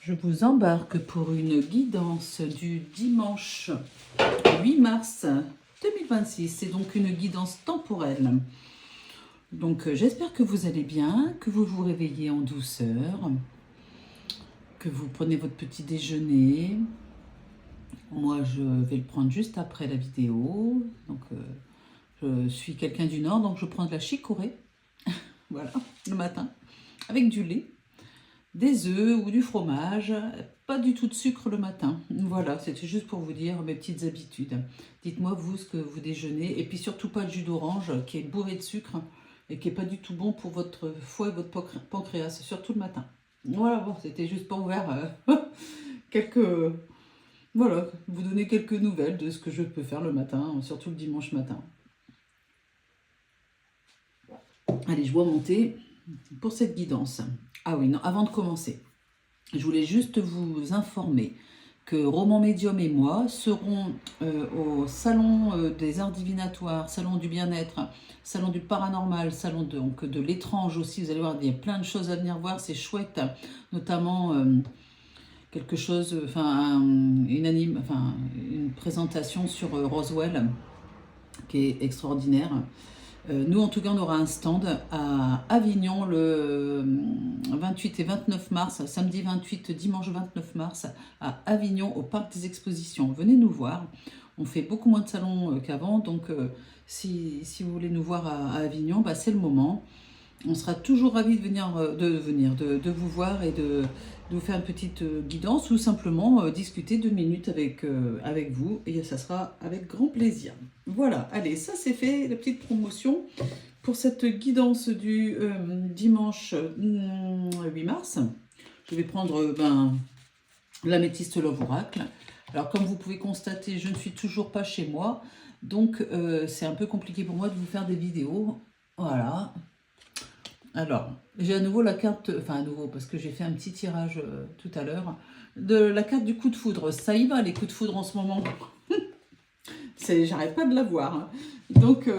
Je vous embarque pour une guidance du dimanche 8 mars 2026. C'est donc une guidance temporelle. Donc j'espère que vous allez bien, que vous vous réveillez en douceur, que vous prenez votre petit déjeuner. Moi, je vais le prendre juste après la vidéo. Donc je suis quelqu'un du Nord, donc je prends de la chicorée, voilà, le matin, avec du lait, des œufs ou du fromage, pas du tout de sucre le matin. Voilà, c'était juste pour vous dire mes petites habitudes. Dites-moi vous ce que vous déjeunez, et puis surtout pas de jus d'orange qui est bourré de sucre et qui est pas du tout bon pour votre foie et votre pancréas, surtout le matin. Voilà, bon, c'était juste pour ouvert quelques... Voilà, vous donner quelques nouvelles de ce que je peux faire le matin, surtout le dimanche matin. Allez, je vois monter pour cette guidance. Ah oui, non, avant de commencer, je voulais juste vous informer que Roman Médium et moi serons au salon des arts divinatoires, salon du bien-être, salon du paranormal, salon de l'étrange aussi. Vous allez voir, il y a plein de choses à venir voir, c'est chouette, notamment quelque chose, une présentation sur Roswell qui est extraordinaire. Nous, en tout cas, on aura un stand à Avignon le 28 et 29 mars, samedi 28, dimanche 29 mars, à Avignon, au Parc des Expositions. Venez nous voir. On fait beaucoup moins de salons qu'avant, donc si vous voulez nous voir à Avignon, bah, c'est le moment. On sera toujours ravis de vous voir et de vous faire une petite guidance ou simplement discuter 2 minutes avec vous, et ça sera avec grand plaisir. Voilà, allez, ça c'est fait, la petite promotion pour cette guidance du dimanche 8 mars. Je vais prendre l'améthyste Love Oracle. Alors comme vous pouvez constater, je ne suis toujours pas chez moi, donc c'est un peu compliqué pour moi de vous faire des vidéos. Voilà. Alors, j'ai à nouveau la carte, enfin à nouveau, parce que j'ai fait un petit tirage tout à l'heure, de la carte du coup de foudre. Ça y va, les coups de foudre en ce moment. J'arrête pas de la voir. Hein. Donc,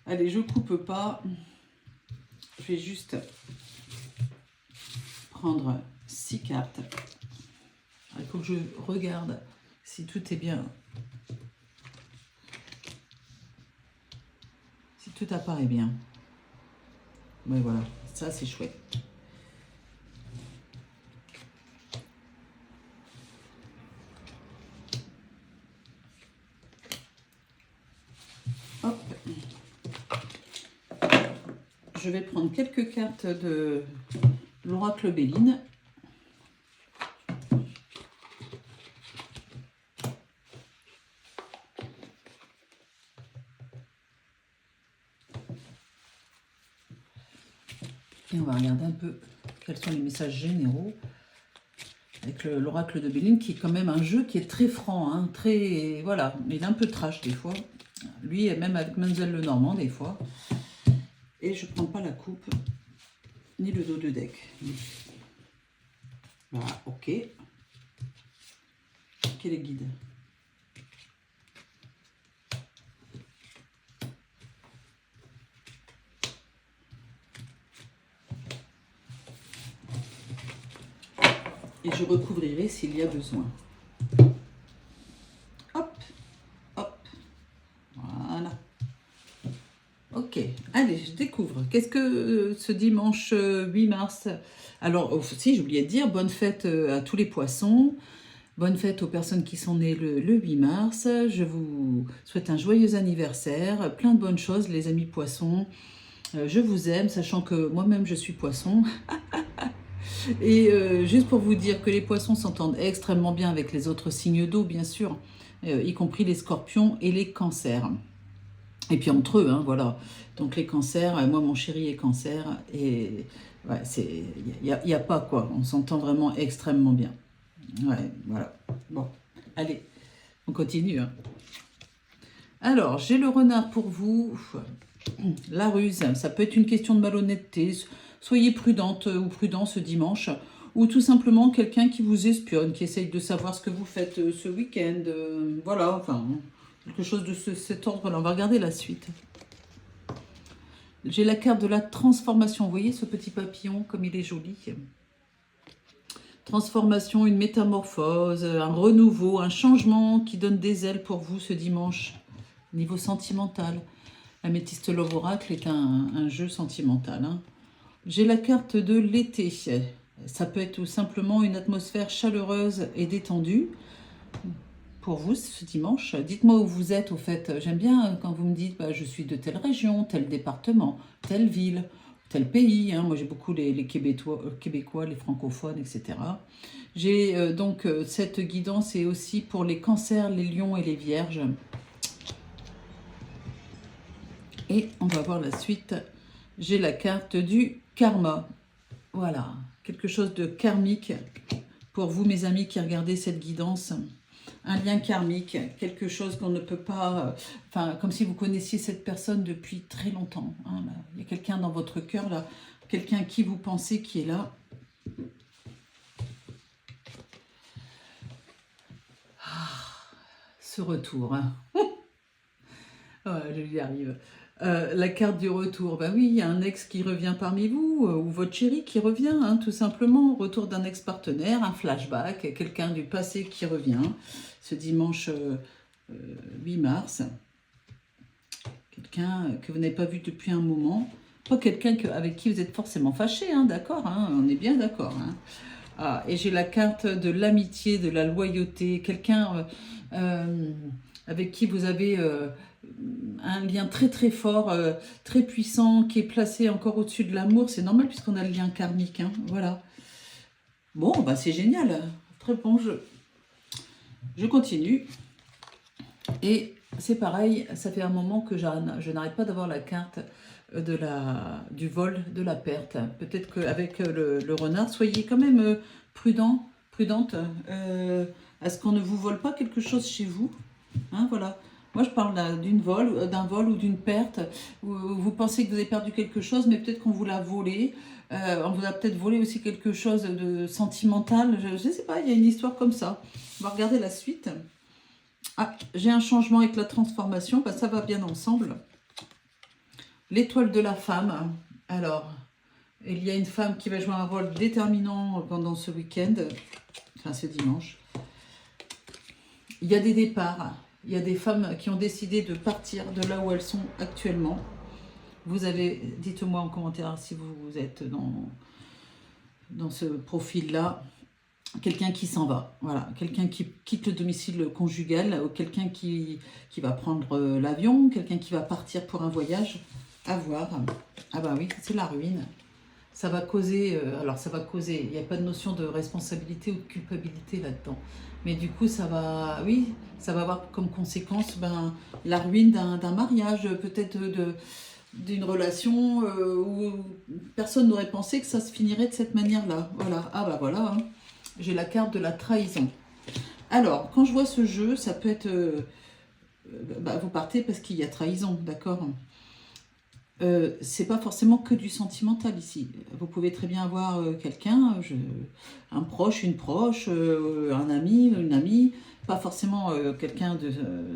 allez, je coupe pas. Je vais juste prendre 6 cartes. Il faut que je regarde si tout est bien. Si tout apparaît bien. Oui, voilà, ça c'est chouette. Hop. Je vais prendre quelques cartes de l'oracle Béline. Et on va regarder un peu quels sont les messages généraux avec l'oracle de Béline, qui est quand même un jeu qui est très franc, hein, très, voilà, il est un peu trash des fois. Lui, même avec Menzel Lenormand des fois. Et je ne prends pas la coupe, ni le dos de deck. Voilà, ok. Quel est le guide ? Et je recouvrirai s'il y a besoin. Hop, hop, voilà. Ok, allez, je découvre. Qu'est-ce que ce dimanche 8 mars? Alors, aussi, j'ai oublié de dire, bonne fête à tous les poissons. Bonne fête aux personnes qui sont nées le 8 mars. Je vous souhaite un joyeux anniversaire, plein de bonnes choses, les amis poissons. Je vous aime, sachant que moi-même, je suis poisson. Et juste pour vous dire que les poissons s'entendent extrêmement bien avec les autres signes d'eau, bien sûr, y compris les scorpions et les cancers. Et puis entre eux, hein, voilà. Donc les cancers, moi mon chéri est cancer, et ouais, il y a pas quoi, on s'entend vraiment extrêmement bien. Ouais, voilà. Bon, allez, on continue. Hein. Alors, j'ai le renard pour vous. La ruse, ça peut être une question de malhonnêteté. Soyez prudente ou prudent ce dimanche. Ou tout simplement quelqu'un qui vous espionne, qui essaye de savoir ce que vous faites ce week-end. Voilà, enfin, quelque chose de cet ordre-là. On va regarder la suite. J'ai la carte de la transformation. Vous voyez ce petit papillon, comme il est joli. transformation, une métamorphose, un renouveau, un changement qui donne des ailes pour vous ce dimanche, niveau sentimental. Améthyste Love Oracle est un jeu sentimental. Hein. J'ai la carte de l'été. Ça peut être tout simplement une atmosphère chaleureuse et détendue pour vous ce dimanche. Dites-moi où vous êtes au fait. J'aime bien quand vous me dites bah, je suis de telle région, tel département, telle ville, tel pays. Hein. Moi j'ai beaucoup les Québécois, les francophones, etc. J'ai donc cette guidance est aussi pour les cancers, les lions et les vierges. Et on va voir la suite. J'ai la carte du karma. Voilà, quelque chose de karmique pour vous, mes amis, qui regardez cette guidance. Un lien karmique, quelque chose qu'on ne peut pas... Enfin, comme si vous connaissiez cette personne depuis très longtemps. Hein, là. Il y a quelqu'un dans votre cœur, là, quelqu'un qui vous pensez qui est là. Ce retour. Hein. Ouais, je y arrive. La carte du retour, bah oui, il y a un ex qui revient parmi vous, ou votre chéri qui revient, hein, tout simplement, retour d'un ex-partenaire, un flashback, quelqu'un du passé qui revient, ce dimanche 8 mars, quelqu'un que vous n'avez pas vu depuis un moment, pas quelqu'un avec qui vous êtes forcément fâché, hein, d'accord, hein, on est bien d'accord. Hein. Ah, et j'ai la carte de l'amitié, de la loyauté, quelqu'un avec qui vous avez... un lien très très fort, très puissant, qui est placé encore au-dessus de l'amour. C'est normal puisqu'on a le lien karmique. Hein, voilà. Bon, bah c'est génial. Très bon jeu. Je continue. Et c'est pareil, ça fait un moment que je n'arrête pas d'avoir la carte du vol, de la perte. Peut-être qu'avec le renard, soyez quand même prudente, à ce qu'on ne vous vole pas quelque chose chez vous. Hein, voilà. Moi, je parle d'un vol ou d'une perte. Où vous pensez que vous avez perdu quelque chose, mais peut-être qu'on vous l'a volé. On vous a peut-être volé aussi quelque chose de sentimental. Je ne sais pas, il y a une histoire comme ça. On va regarder la suite. Ah, j'ai un changement avec la transformation. Bah, ça va bien ensemble. L'étoile de la femme. Alors, il y a une femme qui va jouer un rôle déterminant pendant ce week-end. Enfin, ce dimanche. Il y a des départs. Il y a des femmes qui ont décidé de partir de là où elles sont actuellement. Vous avez, dites-moi en commentaire si vous êtes dans ce profil-là. Quelqu'un qui s'en va, voilà. Quelqu'un qui quitte le domicile conjugal, ou quelqu'un qui va prendre l'avion, quelqu'un qui va partir pour un voyage. À voir. Ah bah oui, c'est la ruine. Ça va causer, il n'y a pas de notion de responsabilité ou de culpabilité là-dedans. Mais du coup, ça va avoir comme conséquence la ruine d'un mariage, peut-être d'une relation où personne n'aurait pensé que ça se finirait de cette manière-là. Voilà, ah bah voilà, hein. J'ai la carte de la trahison. Alors, quand je vois ce jeu, ça peut être... vous partez parce qu'il y a trahison, d'accord ? C'est pas forcément que du sentimental ici. Vous pouvez très bien avoir quelqu'un, un proche, une proche, un ami, une amie, pas forcément quelqu'un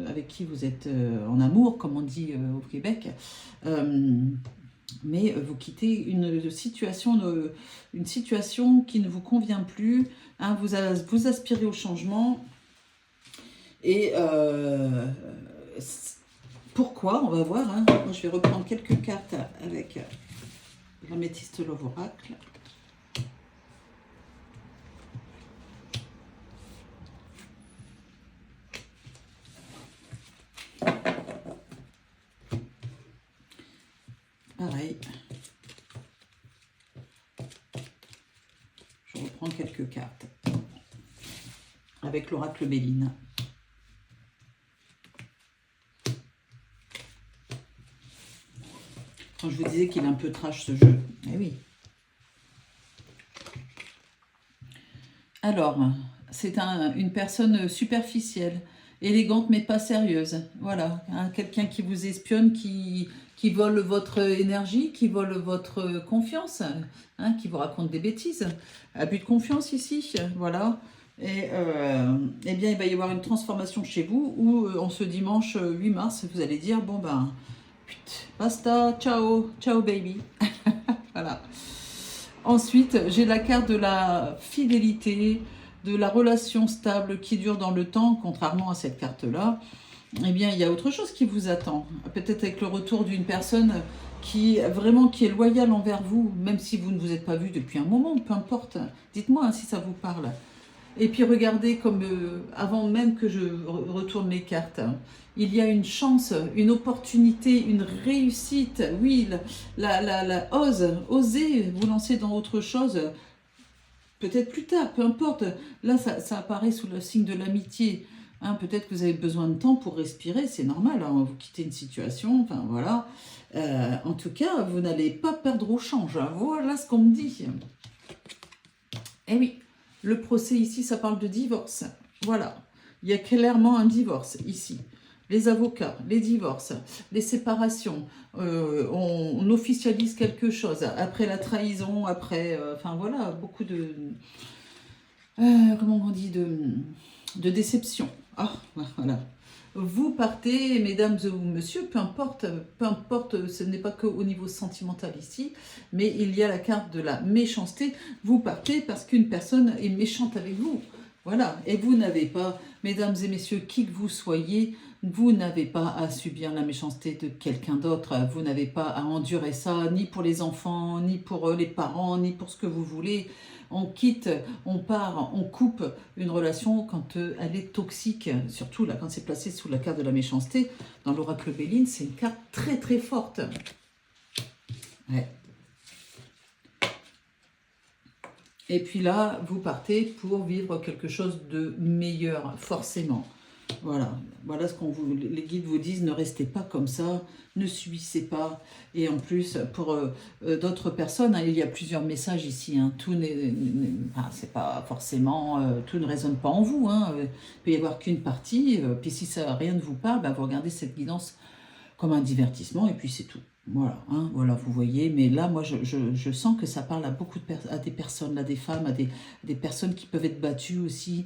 avec qui vous êtes en amour, comme on dit au Québec, mais vous quittez une situation qui ne vous convient plus, hein, vous aspirez au changement, et pourquoi? On va voir. Hein. Moi, je vais reprendre quelques cartes avec l'Améthyste Love Oracle. Pareil. Je reprends quelques cartes avec l'oracle Béline. Quand je vous disais qu'il est un peu trash ce jeu. Eh oui. Alors, c'est une personne superficielle, élégante mais pas sérieuse. Voilà, hein, quelqu'un qui vous espionne, qui vole votre énergie, qui vole votre confiance, hein, qui vous raconte des bêtises. Abus de confiance ici, voilà. Et eh bien, il va y avoir une transformation chez vous où, en ce dimanche 8 mars, vous allez dire, bon basta, ciao, ciao baby. Voilà. Ensuite, j'ai la carte de la fidélité, de la relation stable qui dure dans le temps, contrairement à cette carte-là. Eh bien, il y a autre chose qui vous attend. Peut-être avec le retour d'une personne qui est loyale envers vous, même si vous ne vous êtes pas vu depuis un moment, peu importe. Dites-moi si ça vous parle. Et puis regardez comme avant même que je retourne les cartes, il y a une chance, une opportunité, une réussite. Oui, osez vous lancer dans autre chose. Peut-être plus tard, peu importe. Là, ça apparaît sous le signe de l'amitié. Hein, peut-être que vous avez besoin de temps pour respirer, c'est normal. Hein, vous quittez une situation, enfin voilà. En tout cas, vous n'allez pas perdre au change. Hein, voilà ce qu'on me dit. Eh oui, le procès ici, ça parle de divorce. Voilà, il y a clairement un divorce ici. Les avocats, les divorces, les séparations, on officialise quelque chose. Après la trahison, après, enfin voilà, beaucoup de, comment on dit, de déception. Ah, voilà. Vous partez, mesdames ou messieurs, peu importe, ce n'est pas qu'au niveau sentimental ici, mais il y a la carte de la méchanceté. Vous partez parce qu'une personne est méchante avec vous. Voilà, et vous n'avez pas, mesdames et messieurs, qui que vous soyez, vous n'avez pas à subir la méchanceté de quelqu'un d'autre. Vous n'avez pas à endurer ça, ni pour les enfants, ni pour les parents, ni pour ce que vous voulez. On quitte, on part, on coupe une relation quand elle est toxique. Surtout là, quand c'est placé sous la carte de la méchanceté. Dans l'oracle Béline, c'est une carte très très forte. Ouais. Et puis là, vous partez pour vivre quelque chose de meilleur, forcément. Voilà, voilà ce qu'on vous, les guides vous disent, ne restez pas comme ça, ne subissez pas. Et en plus, pour d'autres personnes, hein, il y a plusieurs messages ici. Hein, tout enfin, c'est pas forcément, tout ne résonne pas en vous. Hein, il peut y avoir qu'une partie. Puis si ça rien ne vous parle, bah, vous regardez cette guidance comme un divertissement et puis c'est tout. Voilà, hein, voilà, vous voyez. Mais là, moi, je sens que ça parle à beaucoup à des personnes, à des femmes, à des personnes qui peuvent être battues aussi,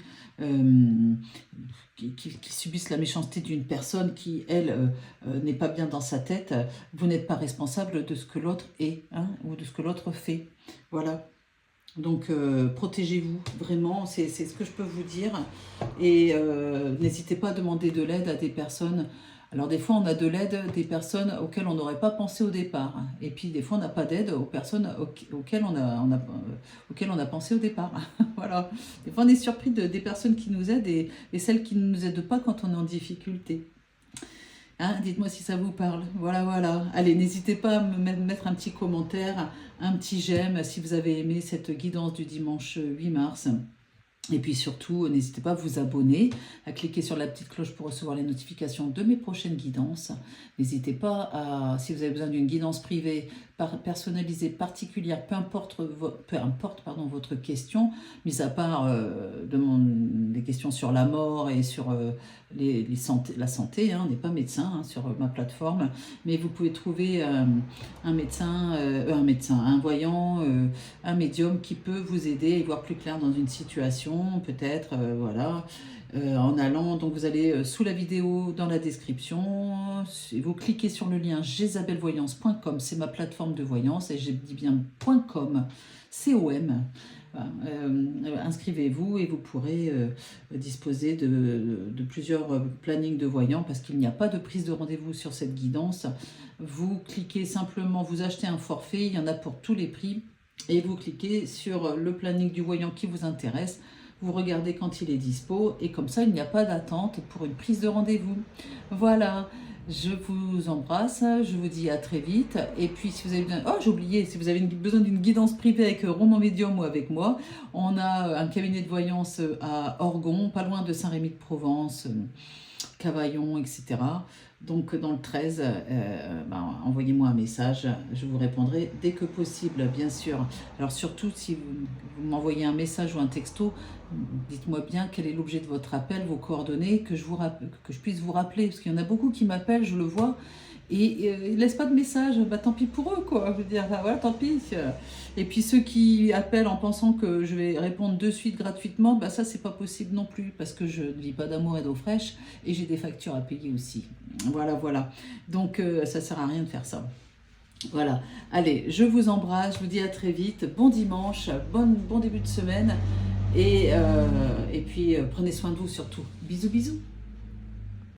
qui subissent la méchanceté d'une personne qui, elle, n'est pas bien dans sa tête. Vous n'êtes pas responsable de ce que l'autre est, hein, ou de ce que l'autre fait. Voilà. Donc, protégez-vous, vraiment, c'est ce que je peux vous dire. Et n'hésitez pas à demander de l'aide à des personnes. Alors, des fois, on a de l'aide des personnes auxquelles on n'aurait pas pensé au départ. Et puis, des fois, on n'a pas d'aide aux personnes auxquelles on a pensé au départ. Voilà. Des fois, on est surpris des personnes qui nous aident et celles qui ne nous aident pas quand on est en difficulté. Hein, dites-moi si ça vous parle. Voilà, voilà. Allez, n'hésitez pas à me mettre un petit commentaire, un petit j'aime si vous avez aimé cette guidance du dimanche 8 mars. Et puis surtout, n'hésitez pas à vous abonner, à cliquer sur la petite cloche pour recevoir les notifications de mes prochaines guidances. N'hésitez pas à, si vous avez besoin d'une guidance privée, personnalisée, particulière, peu importe pardon, votre question, mis à part des questions sur la mort et sur la santé, hein, on n'est pas médecin hein, sur ma plateforme, mais vous pouvez trouver un voyant, un médium qui peut vous aider et voir plus clair dans une situation, peut-être, voilà. En allant, donc vous allez sous la vidéo dans la description, vous cliquez sur le lien jezabelvoyance.com, c'est ma plateforme de voyance et j'ai dit bien .com, C-O-M. Voilà, inscrivez-vous et vous pourrez disposer de plusieurs plannings de voyants parce qu'il n'y a pas de prise de rendez-vous sur cette guidance. Vous cliquez simplement, vous achetez un forfait, il y en a pour tous les prix et vous cliquez sur le planning du voyant qui vous intéresse. Vous regardez quand il est dispo et comme ça, il n'y a pas d'attente pour une prise de rendez-vous. Voilà, je vous embrasse, je vous dis à très vite. Et puis, si vous avez besoin... Oh, j'ai oublié, si vous avez besoin d'une guidance privée avec Roman Médium ou avec moi, on a un cabinet de voyance à Orgon, pas loin de Saint-Rémy-de-Provence, Cavaillon, etc. Donc dans le 13, envoyez-moi un message, je vous répondrai dès que possible, bien sûr. Alors surtout, si vous m'envoyez un message ou un texto, dites-moi bien quel est l'objet de votre appel, vos coordonnées, que je puisse vous rappeler, parce qu'il y en a beaucoup qui m'appellent, je le vois, et ils ne laissent pas de message, bah, tant pis pour eux, quoi. Je veux dire, bah, voilà, tant pis. Et puis ceux qui appellent en pensant que je vais répondre de suite gratuitement, bah, ça, c'est pas possible non plus, parce que je ne vis pas d'amour et d'eau fraîche, et j'ai des factures à payer aussi. Voilà, voilà. Donc, ça ne sert à rien de faire ça. Voilà. Allez, je vous embrasse, je vous dis à très vite. Bon dimanche, bon début de semaine. Et puis, prenez soin de vous surtout. Bisous, bisous.